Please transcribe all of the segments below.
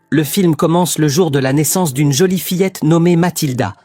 Le film commence le jour de la naissance d'une jolie fillette nommée Mathilda.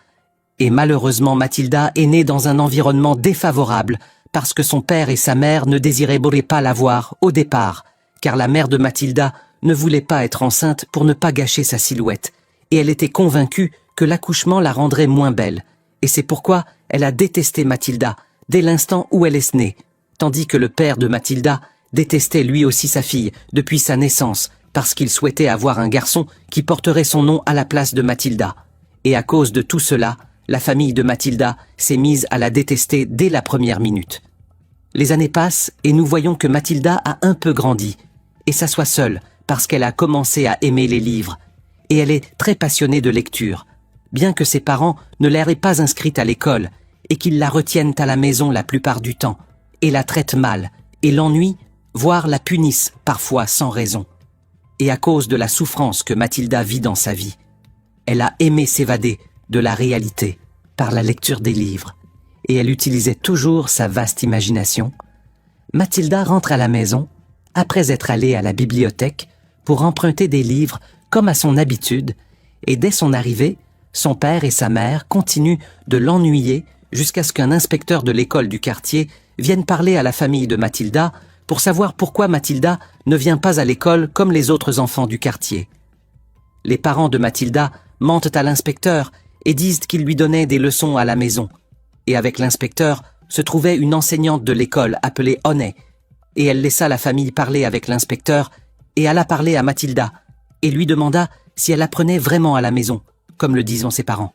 Et malheureusement, Mathilda est née dans un environnement défavorable parce que son père et sa mère ne désiraient pas la voir au départ, car la mère de Mathilda ne voulait pas être enceinte pour ne pas gâcher sa silhouette, et elle était convaincue que l'accouchement la rendrait moins belle. Et c'est pourquoi elle a détesté Mathilda dès l'instant où elle est née, tandis que le père de Mathilda détestait lui aussi sa fille depuis sa naissance, parce qu'il souhaitait avoir un garçon qui porterait son nom à la place de Mathilda. Et à cause de tout cela, la famille de Mathilda s'est mise à la détester dès la première minute. Les années passent et nous voyons que Mathilda a un peu grandi et s'assoit seule parce qu'elle a commencé à aimer les livres. Et elle est très passionnée de lecture, bien que ses parents ne l'aient pas inscrite à l'école et qu'ils la retiennent à la maison la plupart du temps, et la traitent mal, et l'ennuient, voire la punissent parfois sans raison. Et à cause de la souffrance que Mathilda vit dans sa vie, elle a aimé s'évader de la réalité par la lecture des livres, et elle utilisait toujours sa vaste imagination. Mathilda rentre à la maison, après être allée à la bibliothèque, pour emprunter des livres comme à son habitude, et dès son arrivée, son père et sa mère continuent de l'ennuyer jusqu'à ce qu'un inspecteur de l'école du quartier vienne parler à la famille de Mathilda pour savoir pourquoi Mathilda ne vient pas à l'école comme les autres enfants du quartier. Les parents de Mathilda mentent à l'inspecteur et disent qu'il lui donnait des leçons à la maison. Et avec l'inspecteur se trouvait une enseignante de l'école appelée Honey, et elle laissa la famille parler avec l'inspecteur et alla parler à Mathilda, et lui demanda si elle apprenait vraiment à la maison, comme le disaient ses parents.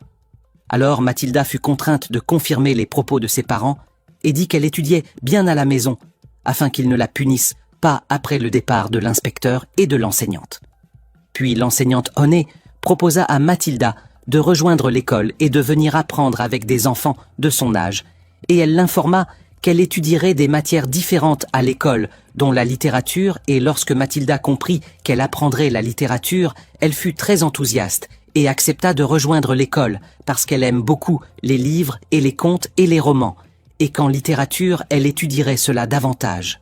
Alors Mathilda fut contrainte de confirmer les propos de ses parents et dit qu'elle étudiait bien à la maison, afin qu'ils ne la punissent pas après le départ de l'inspecteur et de l'enseignante. Puis l'enseignante Honey proposa à Mathilda de rejoindre l'école et de venir apprendre avec des enfants de son âge, et elle l'informa qu'elle étudierait des matières différentes à l'école, dont la littérature, et lorsque Mathilda comprit qu'elle apprendrait la littérature, elle fut très enthousiaste et accepta de rejoindre l'école parce qu'elle aime beaucoup les livres et les contes et les romans, et qu'en littérature, elle étudierait cela davantage.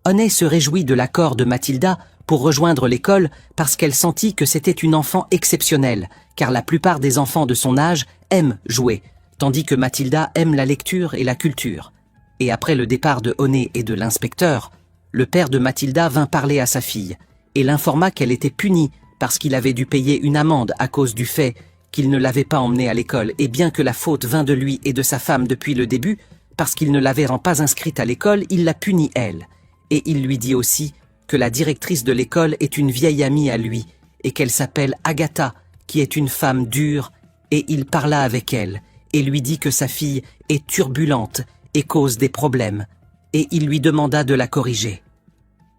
Honey se réjouit de l'accord de Mathilda pour rejoindre l'école parce qu'elle sentit que c'était une enfant exceptionnelle, car la plupart des enfants de son âge aiment jouer, tandis que Mathilda aime la lecture et la culture. Et après le départ de Honey et de l'inspecteur, le père de Mathilda vint parler à sa fille et l'informa qu'elle était punie parce qu'il avait dû payer une amende à cause du fait qu'il ne l'avait pas emmenée à l'école, et bien que la faute vint de lui et de sa femme depuis le début, parce qu'il ne l'avait pas inscrite à l'école, il la punit elle. Et il lui dit aussi que la directrice de l'école est une vieille amie à lui, et qu'elle s'appelle Agatha, qui est une femme dure, et il parla avec elle, et lui dit que sa fille est turbulente et cause des problèmes, et il lui demanda de la corriger.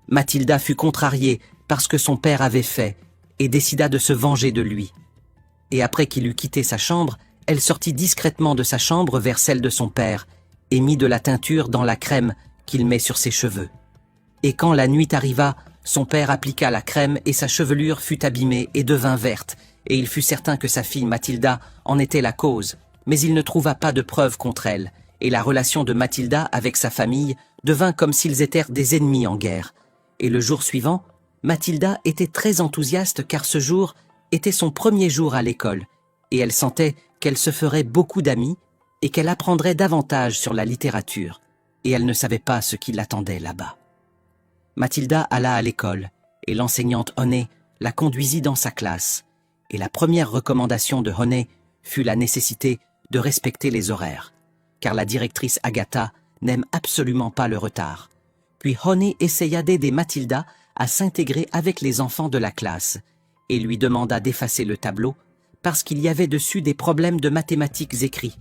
Mathilda fut contrariée parce que son père avait fait, et décida de se venger de lui. Et après qu'il eut quitté sa chambre, elle sortit discrètement de sa chambre vers celle de son père, et mit de la teinture dans la crème qu'il met sur ses cheveux. Et quand la nuit arriva, son père appliqua la crème et sa chevelure fut abîmée et devint verte, et il fut certain que sa fille Mathilda en était la cause, mais il ne trouva pas de preuves contre elle, et la relation de Mathilda avec sa famille devint comme s'ils étaient des ennemis en guerre. Et le jour suivant, Mathilda était très enthousiaste car ce jour était son premier jour à l'école, et elle sentait qu'elle se ferait beaucoup d'amis et qu'elle apprendrait davantage sur la littérature, et elle ne savait pas ce qui l'attendait là-bas. Mathilda alla à l'école, et l'enseignante Honey la conduisit dans sa classe, et la première recommandation de Honey fut la nécessité de respecter les horaires, car la directrice Agatha n'aime absolument pas le retard. Puis Honey essaya d'aider Mathilda à s'intégrer avec les enfants de la classe, et lui demanda d'effacer le tableau, parce qu'il y avait dessus des problèmes de mathématiques écrits.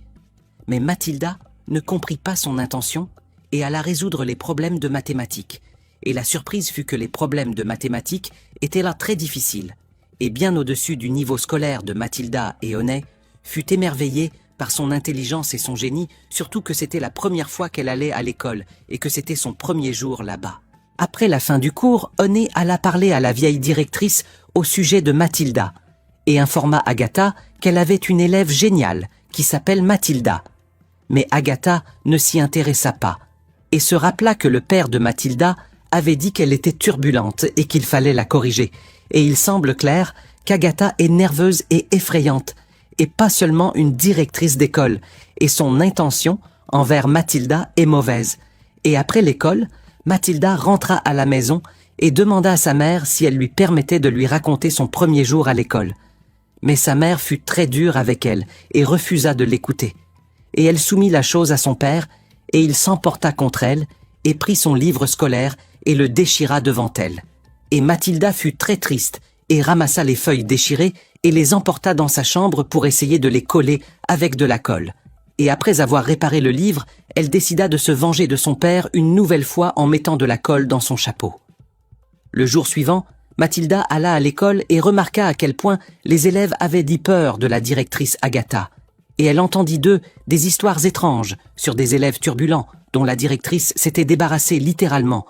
Mais Mathilda ne comprit pas son intention et alla résoudre les problèmes de mathématiques. Et la surprise fut que les problèmes de mathématiques étaient là très difficiles, et bien au-dessus du niveau scolaire de Mathilda et Honey, fut émerveillée par son intelligence et son génie, surtout que c'était la première fois qu'elle allait à l'école et que c'était son premier jour là-bas. Après la fin du cours, Honey alla parler à la vieille directrice au sujet de Mathilda et informa Agatha qu'elle avait une élève géniale qui s'appelle Mathilda. Mais Agatha ne s'y intéressa pas et se rappela que le père de Mathilda avait dit qu'elle était turbulente et qu'il fallait la corriger. et il semble clair qu'Agatha est nerveuse et effrayante, et pas seulement une directrice d'école, et son intention envers Mathilda est mauvaise. Et après l'école, Mathilda rentra à la maison et demanda à sa mère si elle lui permettait de lui raconter son premier jour à l'école. Mais sa mère fut très dure avec elle et refusa de l'écouter. Et elle soumit la chose à son père, et il s'emporta contre elle, et prit son livre scolaire et le déchira devant elle. Et Mathilda fut très triste, et ramassa les feuilles déchirées, et les emporta dans sa chambre pour essayer de les coller avec de la colle. Et après avoir réparé le livre, elle décida de se venger de son père une nouvelle fois en mettant de la colle dans son chapeau. Le jour suivant, Mathilda alla à l'école et remarqua à quel point les élèves avaient dit peur de la directrice Agatha. Et elle entendit d'eux des histoires étranges sur des élèves turbulents dont la directrice s'était débarrassée littéralement.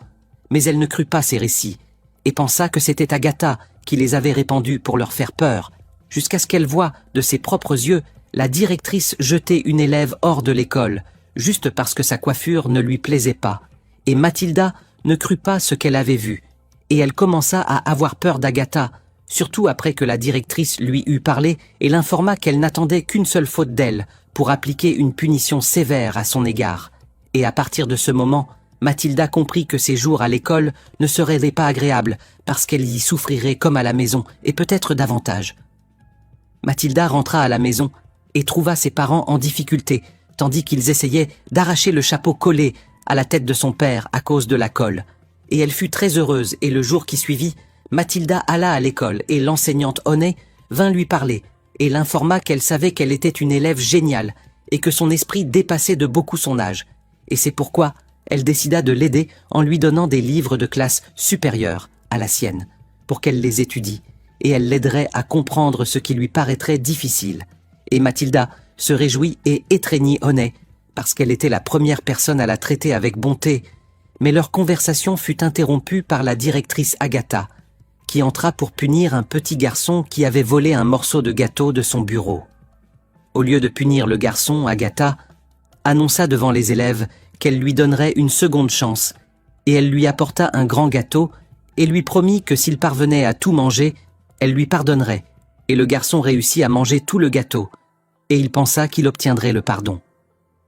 Mais elle ne crut pas ces récits et pensa que c'était Agatha qui les avait répandus pour leur faire peur, jusqu'à ce qu'elle voie de ses propres yeux la directrice jeter une élève hors de l'école, juste parce que sa coiffure ne lui plaisait pas. Et Mathilda ne crut pas ce qu'elle avait vu, et elle commença à avoir peur d'Agatha, surtout après que la directrice lui eut parlé et l'informa qu'elle n'attendait qu'une seule faute d'elle pour appliquer une punition sévère à son égard. Et à partir de ce moment, Mathilda comprit que ses jours à l'école ne seraient pas agréables parce qu'elle y souffrirait comme à la maison et peut-être davantage. Mathilda rentra à la maison et trouva ses parents en difficulté, tandis qu'ils essayaient d'arracher le chapeau collé à la tête de son père à cause de la colle. Et elle fut très heureuse, et le jour qui suivit, Mathilda alla à l'école et l'enseignante Honey vint lui parler et l'informa qu'elle savait qu'elle était une élève géniale et que son esprit dépassait de beaucoup son âge. Et c'est pourquoi elle décida de l'aider en lui donnant des livres de classe supérieure à la sienne, pour qu'elle les étudie, et elle l'aiderait à comprendre ce qui lui paraîtrait difficile. Et Mathilda se réjouit et étreignit Honey, parce qu'elle était la première personne à la traiter avec bonté. Mais leur conversation fut interrompue par la directrice Agatha, qui entra pour punir un petit garçon qui avait volé un morceau de gâteau de son bureau. Au lieu de punir le garçon, Agatha annonça devant les élèves qu'elle lui donnerait une seconde chance, et elle lui apporta un grand gâteau et lui promit que s'il parvenait à tout manger, elle lui pardonnerait, et le garçon réussit à manger tout le gâteau, et il pensa qu'il obtiendrait le pardon.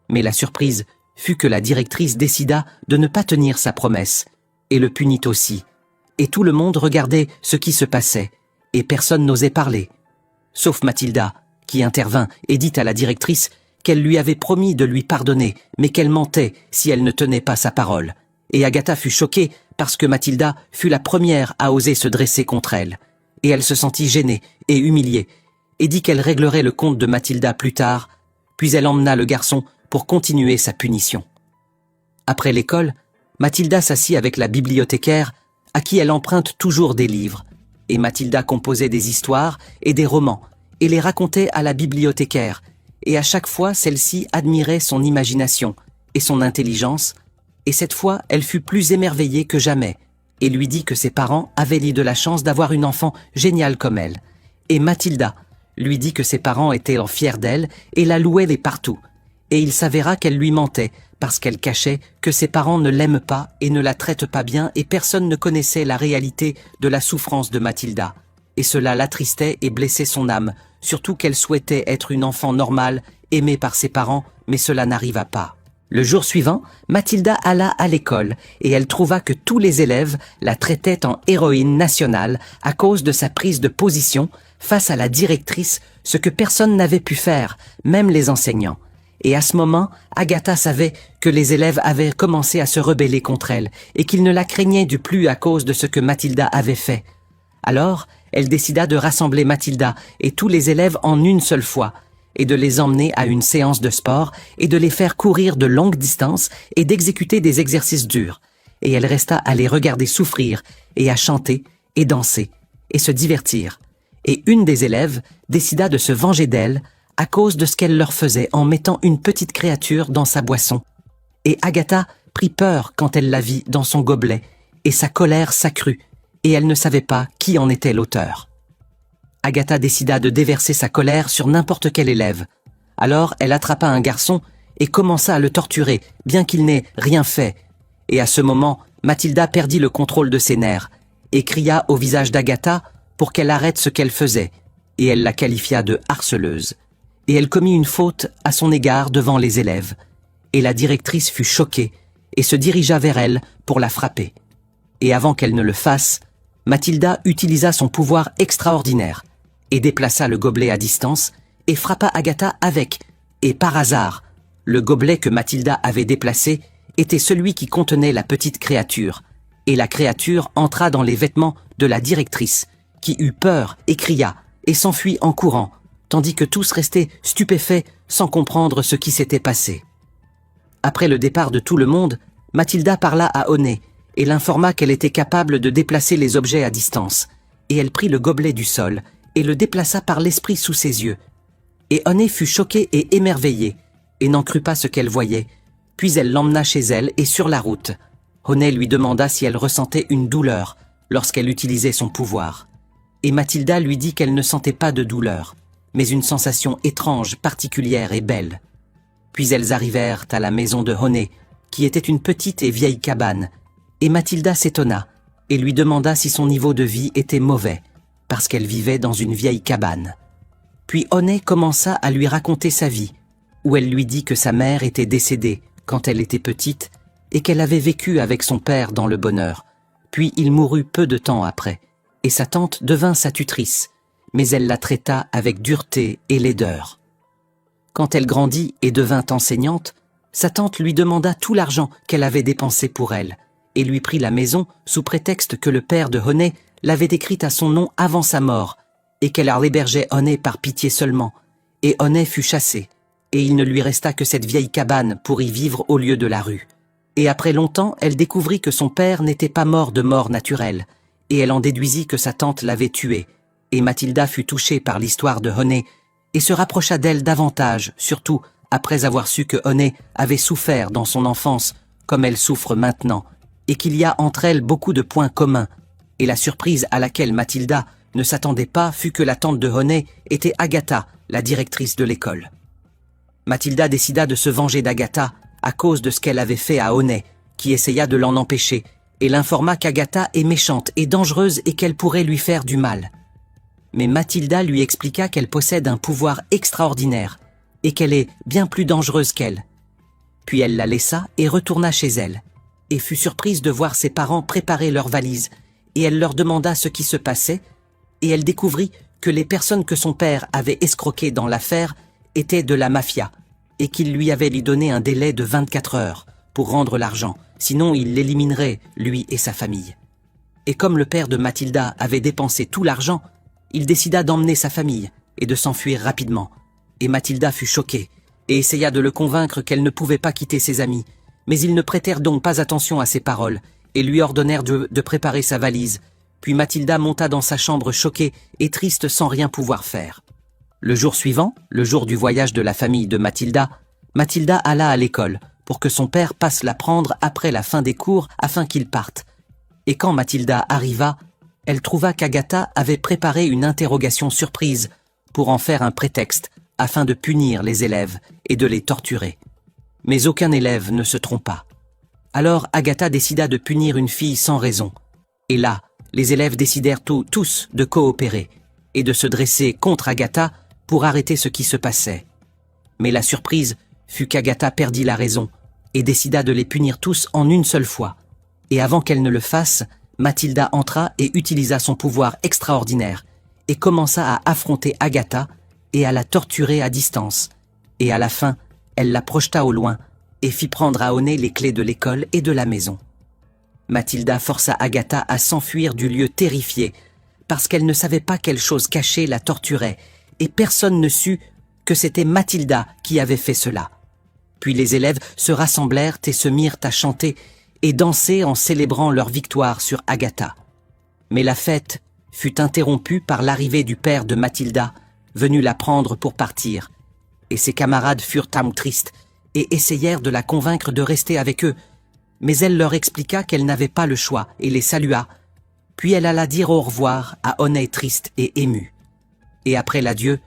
Mais la surprise fut que la directrice décida de ne pas tenir sa promesse, et le punit aussi. Et tout le monde regardait ce qui se passait, et personne n'osait parler. Sauf Mathilda, qui intervint et dit à la directrice qu'elle lui avait promis de lui pardonner, mais qu'elle mentait si elle ne tenait pas sa parole. Et Agatha fut choquée parce que Mathilda fut la première à oser se dresser contre elle. Et elle se sentit gênée et humiliée, et dit qu'elle réglerait le compte de Mathilda plus tard, puis elle emmena le garçon pour continuer sa punition. Après l'école, Mathilda s'assit avec la bibliothécaire, à qui elle emprunte toujours des livres, et Mathilda composait des histoires et des romans, et les racontait à la bibliothécaire, et à chaque fois celle-ci admirait son imagination et son intelligence, et cette fois elle fut plus émerveillée que jamais, et lui dit que ses parents avaient eu de la chance d'avoir une enfant géniale comme elle, et Mathilda lui dit que ses parents étaient fiers d'elle et la louaient partout, et il s'avéra qu'elle lui mentait, parce qu'elle cachait que ses parents ne l'aiment pas et ne la traitent pas bien, et personne ne connaissait la réalité de la souffrance de Mathilda. Et cela l'attristait et blessait son âme, surtout qu'elle souhaitait être une enfant normale, aimée par ses parents, mais cela n'arriva pas. Le jour suivant, Mathilda alla à l'école, et elle trouva que tous les élèves la traitaient en héroïne nationale à cause de sa prise de position face à la directrice, ce que personne n'avait pu faire, même les enseignants. Et à ce moment, Agatha savait que les élèves avaient commencé à se rebeller contre elle et qu'ils ne la craignaient du plus à cause de ce que Mathilda avait fait. Alors, elle décida de rassembler Mathilda et tous les élèves en une seule fois et de les emmener à une séance de sport et de les faire courir de longues distances et d'exécuter des exercices durs. Et elle resta à les regarder souffrir et à chanter et danser et se divertir. Et une des élèves décida de se venger d'elle à cause de ce qu'elle leur faisait en mettant une petite créature dans sa boisson. Et Agatha prit peur quand elle la vit dans son gobelet, et sa colère s'accrut, et elle ne savait pas qui en était l'auteur. Agatha décida de déverser sa colère sur n'importe quel élève. Alors elle attrapa un garçon et commença à le torturer, bien qu'il n'ait rien fait. Et à ce moment, Mathilda perdit le contrôle de ses nerfs, et cria au visage d'Agatha pour qu'elle arrête ce qu'elle faisait, et elle la qualifia de harceleuse. Et elle commit une faute à son égard devant les élèves. Et la directrice fut choquée et se dirigea vers elle pour la frapper. Et avant qu'elle ne le fasse, Mathilda utilisa son pouvoir extraordinaire et déplaça le gobelet à distance et frappa Agatha avec. Et par hasard, le gobelet que Mathilda avait déplacé était celui qui contenait la petite créature. Et la créature entra dans les vêtements de la directrice, qui eut peur et cria et s'enfuit en courant, tandis que tous restaient stupéfaits sans comprendre ce qui s'était passé. Après le départ de tout le monde, Mathilda parla à Onet et l'informa qu'elle était capable de déplacer les objets à distance, et elle prit le gobelet du sol et le déplaça par l'esprit sous ses yeux. Et Onet fut choquée et émerveillée, et n'en crut pas ce qu'elle voyait, puis elle l'emmena chez elle et sur la route. Onet lui demanda si elle ressentait une douleur lorsqu'elle utilisait son pouvoir. Et Mathilda lui dit qu'elle ne sentait pas de douleur, mais une sensation étrange, particulière et belle. Puis elles arrivèrent à la maison de Onet, qui était une petite et vieille cabane, et Mathilda s'étonna et lui demanda si son niveau de vie était mauvais, parce qu'elle vivait dans une vieille cabane. Puis Onet commença à lui raconter sa vie, où elle lui dit que sa mère était décédée quand elle était petite et qu'elle avait vécu avec son père dans le bonheur. Puis il mourut peu de temps après, et sa tante devint sa tutrice, mais elle la traita avec dureté et laideur. Quand elle grandit et devint enseignante, sa tante lui demanda tout l'argent qu'elle avait dépensé pour elle, et lui prit la maison sous prétexte que le père de Onet l'avait écrite à son nom avant sa mort, et qu'elle hébergeait Onet par pitié seulement, et Onet fut chassé, et il ne lui resta que cette vieille cabane pour y vivre au lieu de la rue. Et après longtemps, elle découvrit que son père n'était pas mort de mort naturelle, et elle en déduisit que sa tante l'avait tué, et Mathilda fut touchée par l'histoire de Onet, et se rapprocha d'elle davantage, surtout après avoir su que Onet avait souffert dans son enfance, comme elle souffre maintenant, et qu'il y a entre elles beaucoup de points communs, et la surprise à laquelle Mathilda ne s'attendait pas fut que la tante de Onet était Agatha, la directrice de l'école. Mathilda décida de se venger d'Agatha à cause de ce qu'elle avait fait à Onet, qui essaya de l'en empêcher, et l'informa qu'Agatha est méchante et dangereuse et qu'elle pourrait lui faire du mal. Mais Mathilda lui expliqua qu'elle possède un pouvoir extraordinaire et qu'elle est bien plus dangereuse qu'elle. Puis elle la laissa et retourna chez elle, et fut surprise de voir ses parents préparer leurs valises, et elle leur demanda ce qui se passait, et elle découvrit que les personnes que son père avait escroquées dans l'affaire étaient de la mafia, et qu'il lui avait donné un délai de 24 heures pour rendre l'argent, sinon il l'éliminerait, lui et sa famille. Et comme le père de Mathilda avait dépensé tout l'argent, il décida d'emmener sa famille et de s'enfuir rapidement. Et Mathilda fut choquée et essaya de le convaincre qu'elle ne pouvait pas quitter ses amis, mais ils ne prêtèrent donc pas attention à ses paroles et lui ordonnèrent de préparer sa valise. Puis Mathilda monta dans sa chambre choquée et triste sans rien pouvoir faire. Le jour suivant, le jour du voyage de la famille de Mathilda, Mathilda alla à l'école pour que son père passe la prendre après la fin des cours afin qu'il parte. Et quand Mathilda arriva, elle trouva qu'Agatha avait préparé une interrogation surprise pour en faire un prétexte afin de punir les élèves et de les torturer. Mais aucun élève ne se trompa. Alors Agatha décida de punir une fille sans raison. Et là, les élèves décidèrent tous de coopérer et de se dresser contre Agatha pour arrêter ce qui se passait. Mais la surprise fut qu'Agatha perdit la raison et décida de les punir tous en une seule fois. Et avant qu'elle ne le fasse, Mathilda entra et utilisa son pouvoir extraordinaire et commença à affronter Agatha et à la torturer à distance. Et à la fin, elle la projeta au loin et fit prendre à Onet les clés de l'école et de la maison. Mathilda força Agatha à s'enfuir du lieu terrifiée parce qu'elle ne savait pas quelle chose cachée la torturait et personne ne sut que c'était Mathilda qui avait fait cela. Puis les élèves se rassemblèrent et se mirent à chanter et danser en célébrant leur victoire sur Agatha. Mais la fête fut interrompue par l'arrivée du père de Mathilda, venu la prendre pour partir, et ses camarades furent tristes et essayèrent de la convaincre de rester avec eux, mais elle leur expliqua qu'elle n'avait pas le choix et les salua, puis elle alla dire au revoir à Onet triste et ému. Et après l'adieu,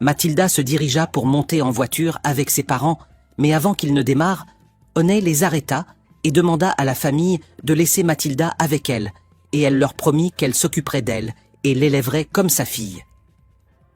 Mathilda se dirigea pour monter en voiture avec ses parents, mais avant qu'ils ne démarrent, Onet les arrêta et demanda à la famille de laisser Mathilda avec elle, et elle leur promit qu'elle s'occuperait d'elle et l'élèverait comme sa fille.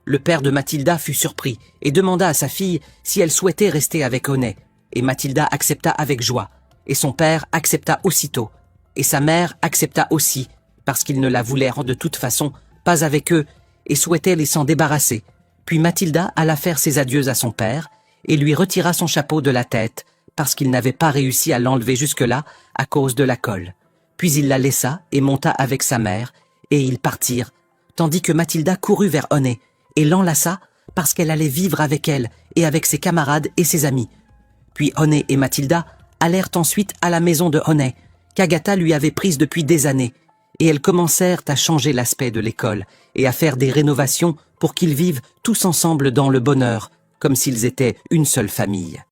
Le père de Mathilda fut surpris et demanda à sa fille si elle souhaitait rester avec Onet, et Mathilda accepta avec joie, et son père accepta aussitôt, et sa mère accepta aussi, parce qu'ils ne la voulaient de toute façon pas avec eux et souhaitaient les s'en débarrasser. Puis Mathilda alla faire ses adieux à son père et lui retira son chapeau de la tête, parce qu'il n'avait pas réussi à l'enlever jusque-là à cause de la colle. Puis il la laissa et monta avec sa mère, et ils partirent, tandis que Mathilda courut vers Onet et l'enlaça parce qu'elle allait vivre avec elle et avec ses camarades et ses amis. Puis Onet et Mathilda allèrent ensuite à la maison de Onet, qu'Agatha lui avait prise depuis des années, et elles commencèrent à changer l'aspect de l'école et à faire des rénovations pour qu'ils vivent tous ensemble dans le bonheur, comme s'ils étaient une seule famille.